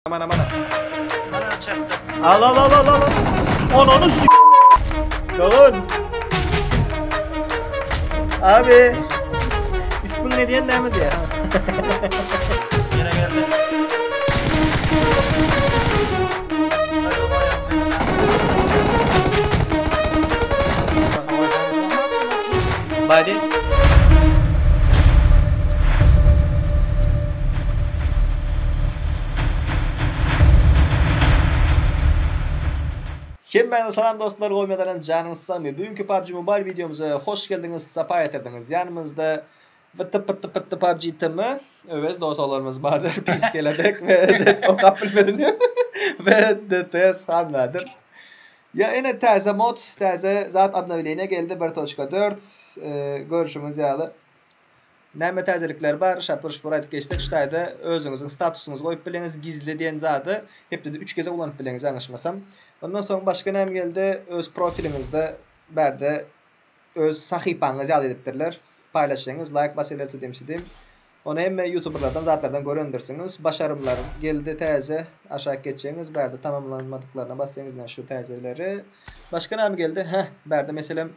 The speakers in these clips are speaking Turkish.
Aman. Bana çaktı. Al. Ananı s***. Kalın. Abi. İsmin ne diyen demedi ya. Yine geldi. Body. Hemmeňize salam dostlar, goýmadan canınız samy. Bugünkü PUBG Mobile videomuza hoş geldiniz, sapa etirdiniz. Yanımızda vıttı PUBG timi, öwes dostlarımız Bahadır, Pis Kelebek ve o kapılmedini ve DTS Hanladır. Ya ene täze mod, täze zat abnewliğine geldi 1.4. Görüşümiz ýaly. Näme täzelikler bar, şapyrış buraýdyk geçdik. Ştaýda özüňiziň statusyňyzy goýup bileňiz, gizli diýen zady hepde 3 kez ulanyp bileňiz, aňlaşmasam. Ondan soň başga näme geldi? Öz profiliňizde berde öz sahypaňyzy ýad edipdirler. Paýlaşýaňyz, like basylarça demsidim. Onu hem YouTuberlardan, zatlardan görendirsiniz. Başarımlar geldi täze, aşağı geçeňiz, berde tamamlanmadyklaryna basýaňyz şu täzeleri. Başga näme geldi? Berde meselem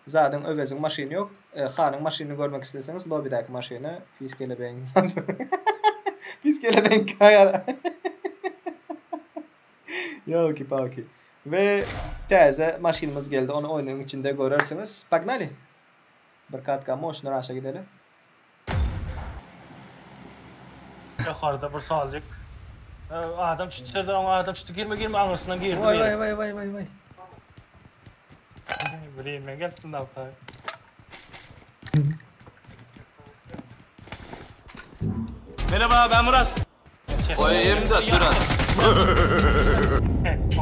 zaten övezin maşini yok. Xanyň maşinini görmek isterseniz lobby'daki maşini Pis Kelebek. Pis Kelebek kayar. Yoki paki. Ve täze maşinimiz geldi. Onu oyunun içinde görersiniz. Pagnali. Bir katka moşnur aşağı gidelim. Yukarıda bir salcık. Adam çıktı, adam çıktı. Girme anasından girdi. Vay. Bileyim ben gelsin daha fazla. Merhaba, ben Murat. Koyayım da Turan.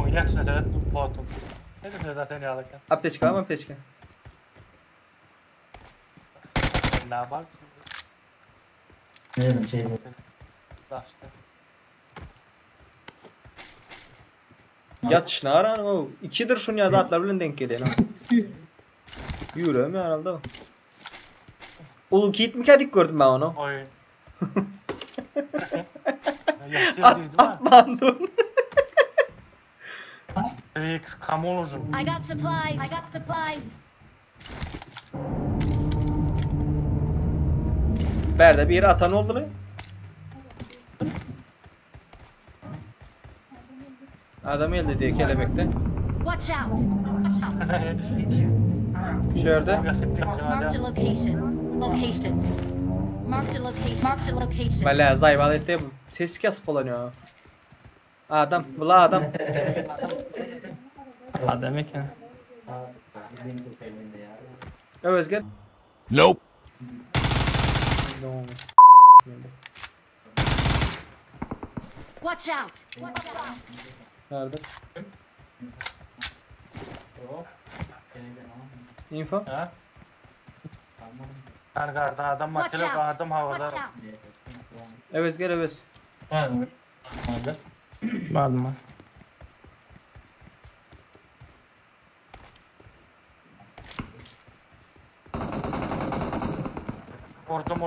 Oynaksın da botum. Ne de zaten yalaka. Apteczka. Ne yapar? Ne şey bu? Başta. Yatışına aran o. İkidir şun ya zatlar bilen denk gelen. Yürüyorum herhalde o. Ulu kit mi kedik gördüm ben onu. Oy. Atmandın. Kamolujum. I got supplies. Berde bir yere atan oldu mu? Adam elde diye kelebekte. Watch out. Şöyle. Marked a location. Marked a location. Bala zayval etti. Ses kasıp kullanıyor. Adam. Bula adam. Adam ekan. Özge. Nope. Watch out. Nerede? Info. Ha? Kargarda adam Watch makine out. adam havada. Evet gel evet. Malum. Vurdum.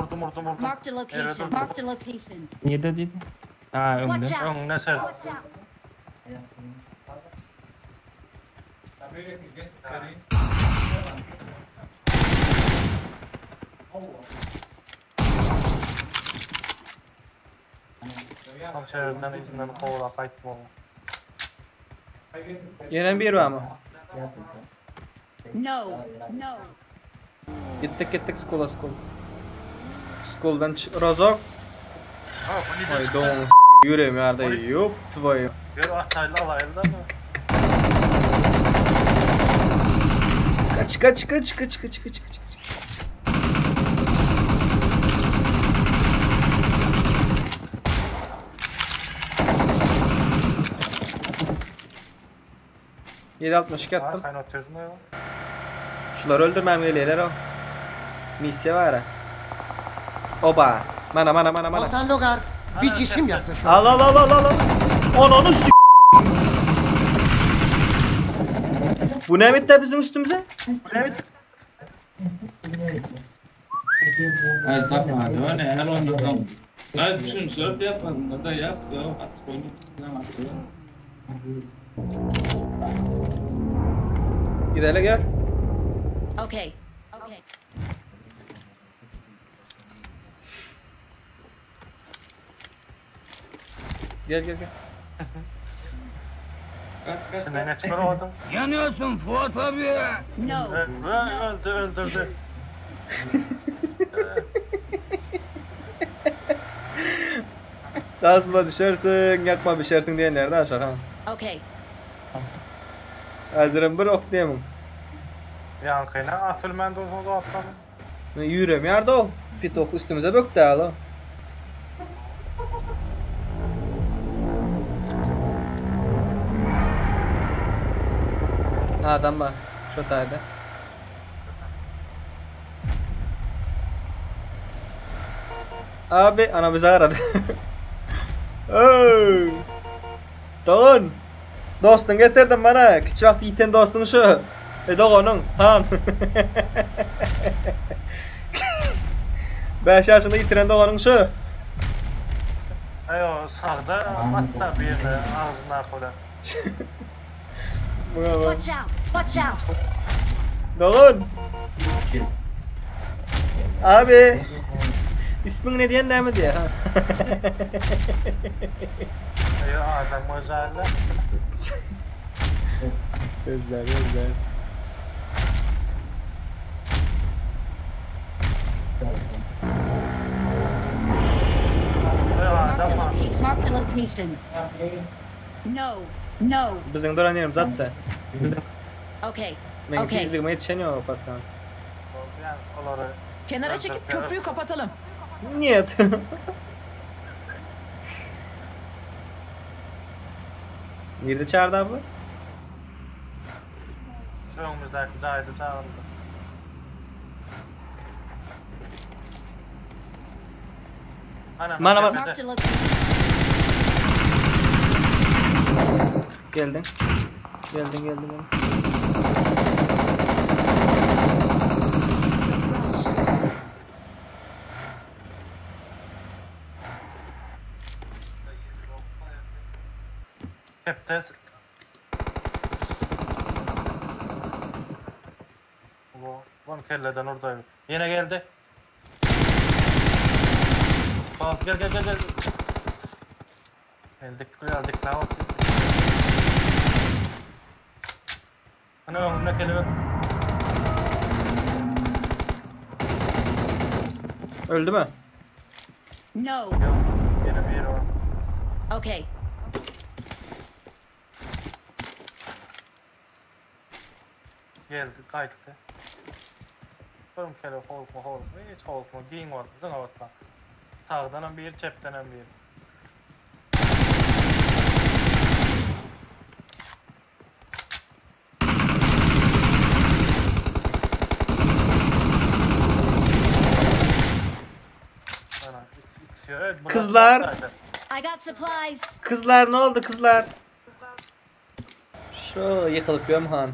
Marked a location. Niye dedin? Ha Watch out. önüne ser. Tam şehirden izinden kovula kayıttım onu. Yenen bir var mı? No. Gittik skola. Skoldan Rozok. Ay don yüreğim yerde yok твою. Bir atayla alaylı da mı? Kaç. $7.62 attım. Kaynatıyorsun ya. Şuları öldürmem geliyorlar o. Misya var ha. Oba. Mana. Volkan Logar bir cisim yaklaşıyor. Al. Ananı s***. Bu ne bitti bizim üstümüze? Evet. Ay takma hadi o ne? Her onda tam. Hayır düşün sörf yapmadın da yap ya at koyun falan atıyor. Gidelim gel. Okay. Okay. Gel gel gel. Kaç Sen ne çıkarmadın? Yanıyorsun Fuat abi. No. Öldürdü. Tasma düşersin, yakma düşersin diyenler de aşağı. Ha. Okay. Hazırım bir ok diyemem. Yankıyla atılmen de olsa da atlanın. Yürüyorum yerde o. Pitok üstümüze böktü hala. Adam var. Şu tayda. Abi ana bizi aradı. Oy! Doğun. Dostun getirdim bana. Küçük vakti yiten dostun şu. Doğunun. Han. 5 yaşında yitiren Doğunun şu. Ayo sağda hatta bir ağzına kola. Buna bak. Watch out. Watch out. Doğun. Abi. İsmin ne diyen mi diye ha. Ayo adam özellikle. Gözler gözler. Ayo Marked adam a location. Marked a location. No. No. Bizim duran yerim zaten. Okay. Ben Okay. ikizliğime yetişemiyorum o patsan. yani onları Kenara çekip köprüyü kapatalım. Niyet. Nerede çağırdı abla? şu önümüzdeki caydı çağırdı. Bana bak. Marked a location. Geldin. Geldin. Keptes. Von kelleden oradayım. Yine geldi. Bak gel. Geldik lan. Ana önüne kelebek. Öldü mü? No. Yok. Yine bir yeri var. Okay. Geldi kayıttı. Benim kere korkma. Hiç korkma. Giyin var. Bizim havastan. Sağdan bir, cepten bir. Kızlar. I got supplies. Kızlar ne oldu kızlar? Şu yıkılıp yiyorum han.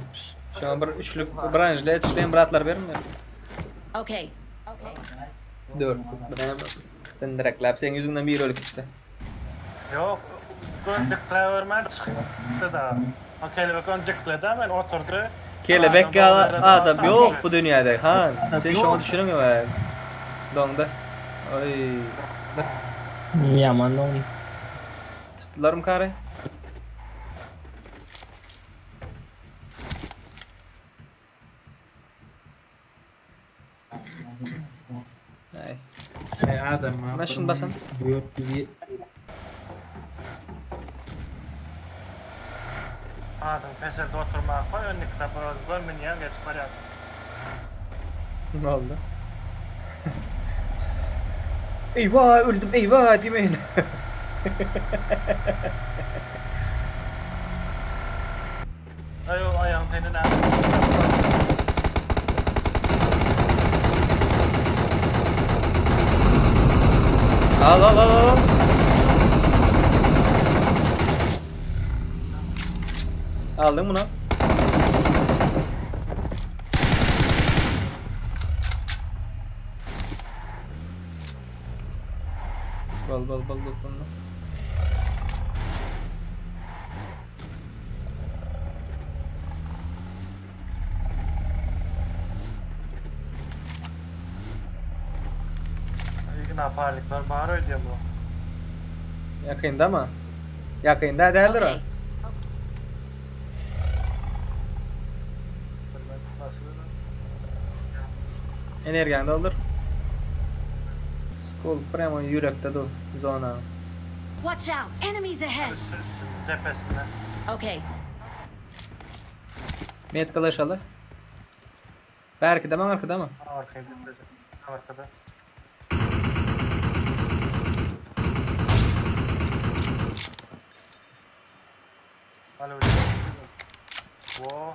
Şu an bir üçlük branjla yetişleyen bıratlar verir mi? Okay. Okay. Dur. Benim sen direktlap senin yüzünden bir ölü gitti. Yok. Göncükle vermen çıktı da. O kelebek göncükle de hemen oturdu. Kelebek adam yok bu dünyada han. Sen şunu düşünün ya. Donda. Ay. Yaman oldu. Tuttular mı karı? Ay. Adam Ben şunu basan. Yok gibi. Adam peserde oturmaya koy önlükle biraz görmeyen geç paraya. Ne oldu? Eyvah öldüm eyvah demeyin. Ayo ayağın senin abi. Al. Aldın bunu. Bal. İlgin aparlıklar bağırıyor diye bu. Yakında mı? Yakında değildir o. Okay. Energiyan doldur. Skol premo yürekte dur. Zona. Watch out. Enemies ahead. Cephesine. Okay. Met kılıç alır. Belki de mi arkada mı? Arkaya gidecek. Arkada. Alo. Wo.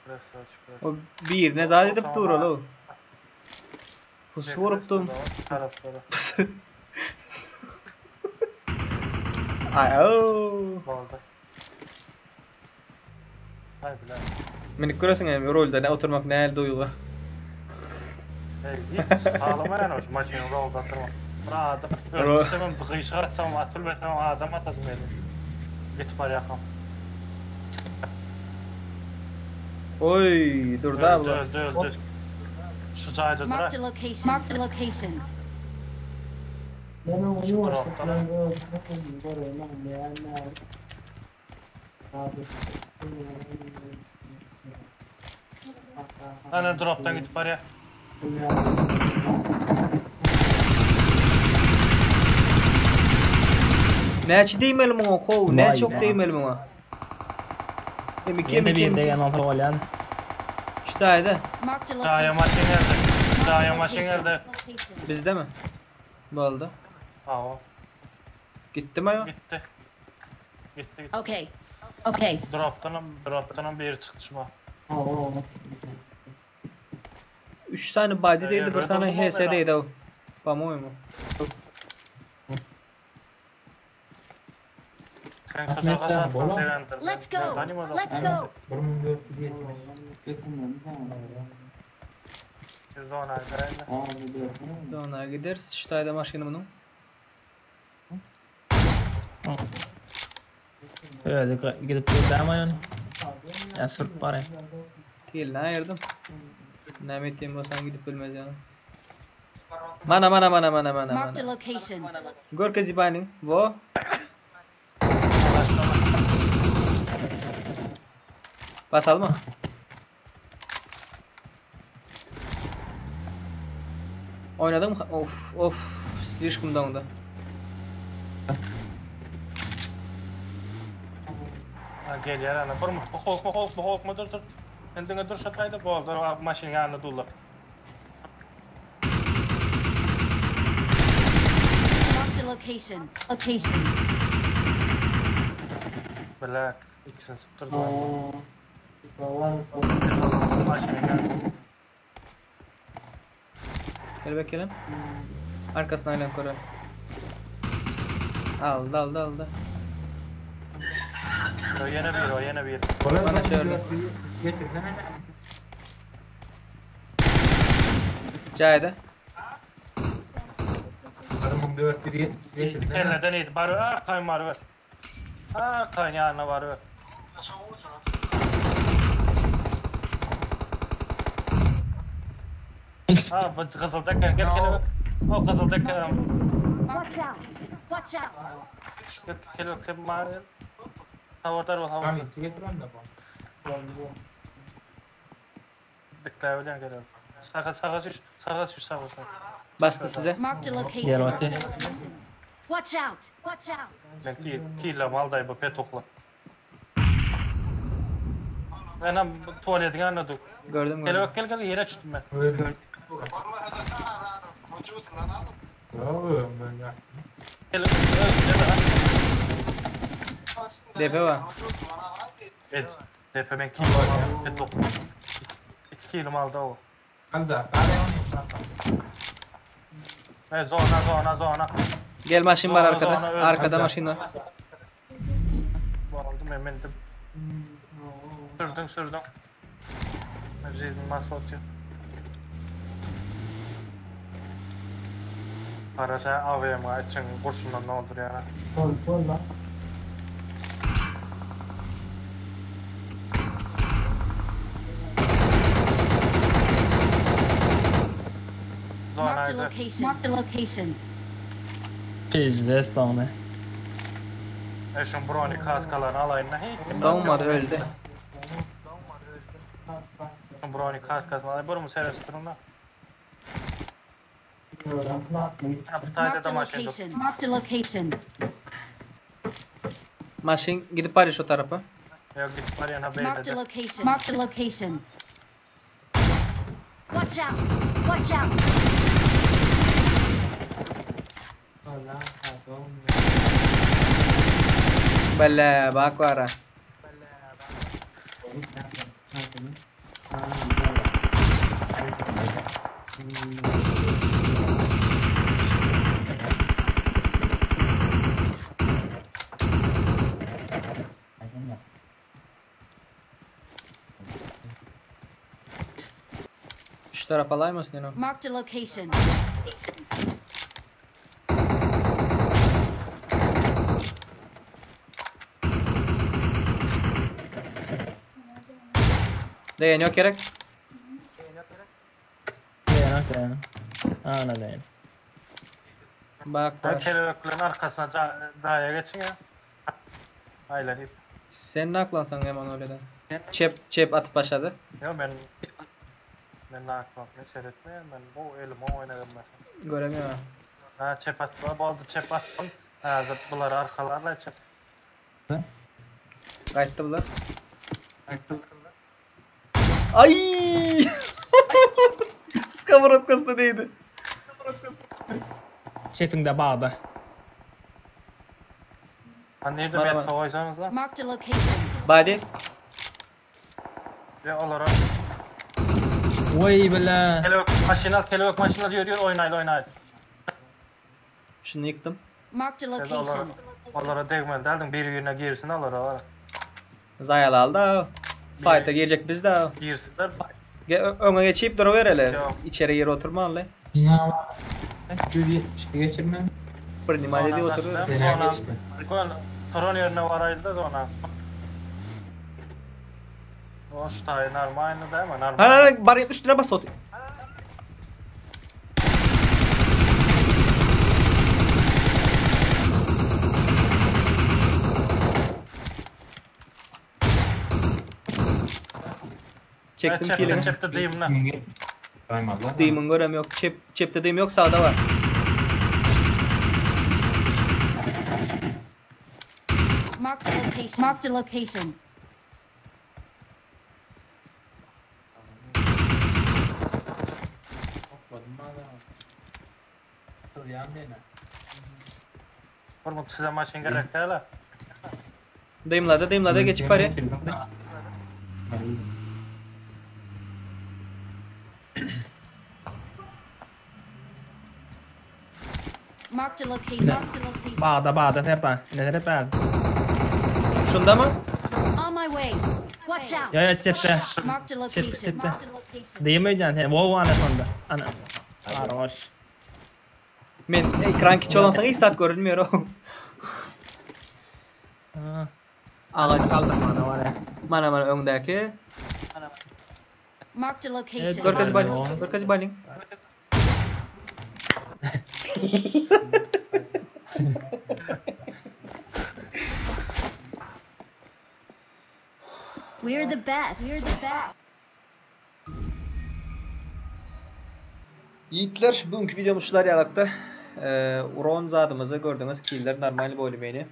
Burası açık. O bir ne zat edip dur oğlum. Pus vuruptum. Tarafları. Ay ooo. Balda. Hayır bilen. Meni görüyorsun yani rolde ne oturmak ne elde duygu. Hiç ağlamayan o maçın rolda oturma. Adam ölmüşsem dıkışı atsam atılmasam adam atasım elim. Git var yakam. Oy dur da abla. Öldü. Şu cayda Marked a durar. location. Marked a location. Hani drop'tan gidip var ya. Ne değmelim o kov. Ne Vay çok be. değmelim o. Emi Yine bir kim de yanıltı olyan. İşte haydi. Marked a Daya location. maçın geldi. Daya maçın Location. geldi. Location. Bizde mi? Bu oldu. Tamam. Gitti mi ya? Gitti. Gitti. Okay. Okay. Drop'tan bir çıkışma. 3 tane body değildi, bir Böyle tane olmaz HS'deydi o. Pamuğu mu? Sen kısa Let's go. Let's go. Ona gideriz. İşte haydi maşını bunun. Öyle gidip durduğum yani. Ya sırf var ya. Değil ne ayırdım. Ne metiyim olsan gidip bilmez yani. Mana. Marked a location. Gör ke zibani. Wo? Basal mı? Oynadım mı? Of. Слишком down'da. Gel yer ana. Bir mutlu korkma dur. Endine dur şataydı bu oldu. Maşın yanına dolu. Marked a location. Location. Black. İkisini sıktırdı. Maşın yanına. Gel bakalım. Arkasına aynen koru. Aldı. O yine bir. Bana çağırdı. Cahide. Bir kelleden iyiydi. Barı kayın var. Kayın yanına var. Bu kızıldaki gel. O kızıldaki. Watch out. Watch out. Gel mağara. Havarlar ol havar. Dikkat edin gel. Sağa sür. Bastı size. Marked a Yer location. öte. Watch out. Watch out. Ben kille malday bu petokla. Ben tuvaletin anladık. Gördüm. Gel yere çıktım ben. Gel. DP var. Evet. Defe ben kille var ya. Petokla. 2 kilo malda o. Evet zona. Gel maşin var Zona, arkada. zona, öldü. Arkada maşin var. Aldım emindim. Sürdüm. Жизнь masotçu. Karaşa AVM'a için kurşundan ne olur ya? Marked a Zonaydı. location. Marked a location. Pizde stone. Eşin broni kaskalarını alayına hiç. Doğmadı öldü. Broni kaskasını alayım. Bunu mu seresi durumda? Aptayda da Marked a maşin location. Marked a location. Maşin gidip var ya şu tarafa. yok git var yana Marked a beyledi. location. Marked a location. Watch out! Watch out! Bella bak var ha. Şu tarafa alaymasın yani. Marked a location. Değen yok gerek. Okey. Ana değil. Bak var. Kelebeklerin arkasına daya geçin ya. Aylar ip. Sen ne aklansan hemen öyleden. Çep atıp başladı. Yok ben ne akmak ne seyretmeyeyim ben bu elime oynadım ben. Göremiyorum ha. Ha çep attılar baldı çep attım. Ha zıplar arkalarla çep. Kayıttı bunlar. Ay! Skavaratkası da neydi? Çepinde bağda. Ha nerede Bana ben bak. koysanız lan? Marked a location. Badi. Ve olarak Vay bela. kelebek maşinal diyor oynaydı. Şunu yıktım. Marked a Ya da location. onlara değmel derdim bir yerine girsin onlara Zayalı aldı ha. Fight'a girecek biz de ha. girsinler. Öne geçip duruver hele. Yok. İçeri yere oturma hele. Ya. Şöyle şey geçirme. Primalede oturuyor. Sonra Toron yerine varaydı da sonra. O ştay normal değil mi? Normal. Ha bari üstüne bas otur. Çektim killini. Çepte diyeyim lan. Kaymadı. Demon görem yok. Çepte demon yok, sağda var. Marked a location. Marked a location. Vurmak size maçın gerek değil ha. Deimlada geçip bari. Marked a location. Marked a location. Bağda tepe. Ne tepe? Şunda mı? On my way. Watch out. Ya çepte. Marked a location. Çepte. Marked a location. Değil mi can? Wow ana sonda. Ana. Sarhoş. Men ekran kiçi olan sana hiç saat görünmüyor o. Ağaç kaldı. Mana var ya. Mana öndeki. Marked a location. Görkez baling. We're the best. We're the best. Yiğitler, bugünkü videomuz şular yalakta. Uron zadımızı gördüğünüz killer normal bölümeni.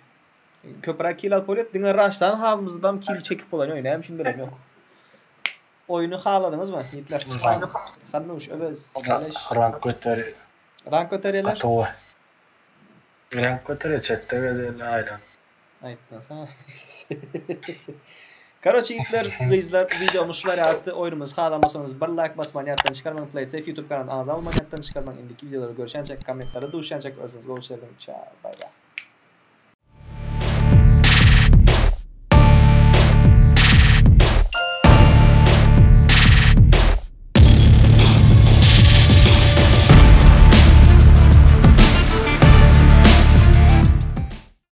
Köpürek kill alıp oluyor. Dine rush'tan halımızdan kill çekip olan oynayayım. Şimdi benim yok. Oyunu haladınız mı Yiğitler? Hannuş, öbez, kaleş. Rank öteriler. Rank kötü chatte ve aynen. Ayıptan sana. Короче, Yiğitler, kızlar, videomuz şular yalaktı. Oyunumuz halamasanız bir like basmayı, yattan çıkarmayın. Play Safe YouTube kanalına ağız almayı, yattan çıkarmayın. İndiki videoları görüşenecek, komentleri duşenecek. Özünüz görüşlerden. Ciao, bye bye.